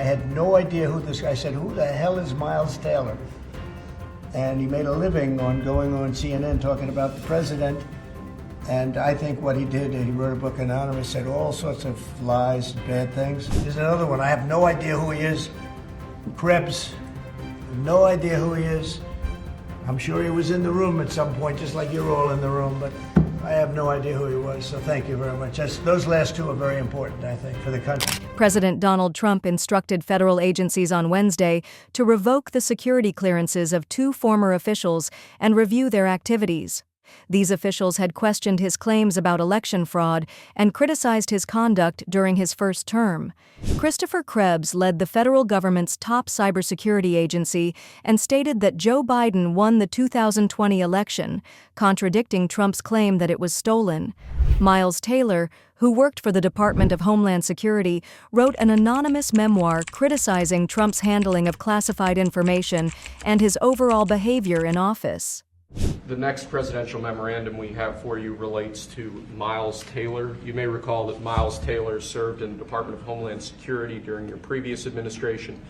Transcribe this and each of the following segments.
I had no idea who this guy. I said, who the hell is Miles Taylor? And he made a living on going on CNN talking about the president. And I think what he did, he wrote a book, Anonymous, said all sorts of lies, bad things. There's another one. I have no idea who he is. Krebs. No idea who he is. I'm sure he was in the room at some point, just like you're all in the room, but I have no idea who he was, so thank you very much. Those last two are very important, I think, for the country. President Donald Trump instructed federal agencies on Wednesday to revoke the security clearances of 2 former officials and review their activities. These officials had questioned his claims about election fraud and criticized his conduct during his first term. Christopher Krebs led the federal government's top cybersecurity agency and stated that Joe Biden won the 2020 election, contradicting Trump's claim that it was stolen. Miles Taylor, who worked for the Department of Homeland Security, wrote an anonymous memoir criticizing Trump's handling of classified information and his overall behavior in office. The next presidential memorandum we have for you relates to Miles Taylor. You may recall that Miles Taylor served in the Department of Homeland Security during your previous administration.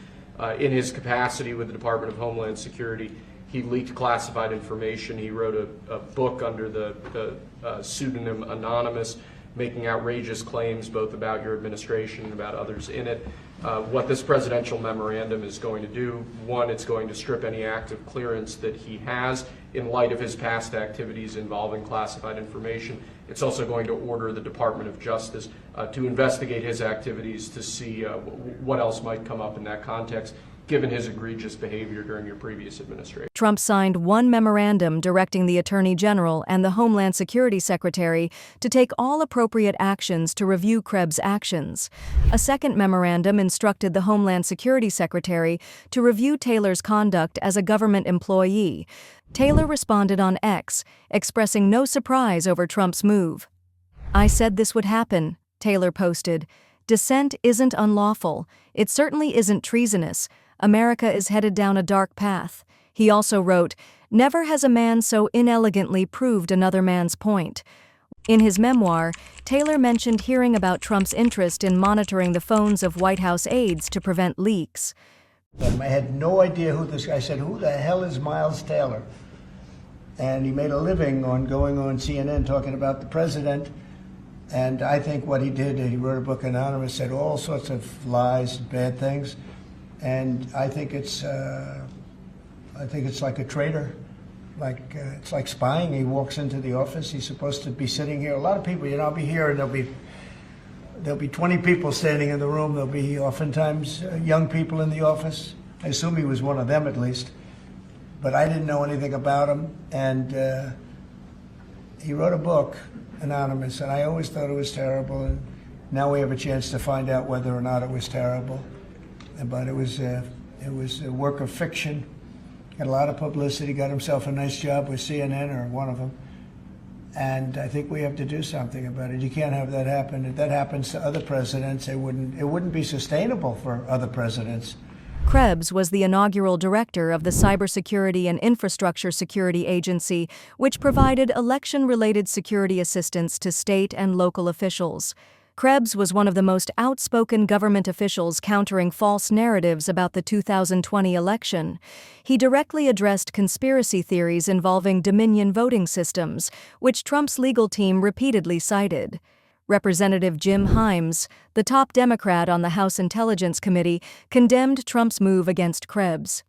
In his capacity with the Department of Homeland Security, he leaked classified information. He wrote a book under the pseudonym Anonymous, making outrageous claims both about your administration and about others in it. What this presidential memorandum is going to do, one, it's going to strip any active clearance that he has in light of his past activities involving classified information. It's also going to order the Department of Justice to investigate his activities to see what else might come up in that context, given his egregious behavior during your previous administration. Trump signed one memorandum directing the Attorney General and the Homeland Security Secretary to take all appropriate actions to review Krebs' actions. A second memorandum instructed the Homeland Security Secretary to review Taylor's conduct as a government employee. Taylor responded on X, expressing no surprise over Trump's move. "I said this would happen," Taylor posted. "Dissent isn't unlawful. It certainly isn't treasonous. America is headed down a dark path." He also wrote, "Never has a man so inelegantly proved another man's point." In his memoir, Taylor mentioned hearing about Trump's interest in monitoring the phones of White House aides to prevent leaks. I had no idea who this guy. I said, who the hell is Miles Taylor? And he made a living on going on CNN talking about the president. And I think what he did, he wrote a book, Anonymous, said all sorts of lies, bad things. And I think it's like a traitor, it's like spying. He walks into the office. He's supposed to be sitting here. A lot of people, I'll be here, and there'll be 20 people standing in the room. There'll be oftentimes young people in the office. I assume he was one of them at least, but I didn't know anything about him. And he wrote a book, Anonymous, and I always thought it was terrible. And now we have a chance to find out whether or not it was terrible. But it was a work of fiction. Got a lot of publicity. Got himself a nice job with CNN, or one of them. And I think we have to do something about it. You can't have that happen. If that happens to other presidents, it wouldn't be sustainable for other presidents. Krebs was the inaugural director of the Cybersecurity and Infrastructure Security Agency, which provided election-related security assistance to state and local officials. Krebs was one of the most outspoken government officials countering false narratives about the 2020 election. He directly addressed conspiracy theories involving Dominion voting systems, which Trump's legal team repeatedly cited. Representative Jim Himes, the top Democrat on the House Intelligence Committee, condemned Trump's move against Krebs.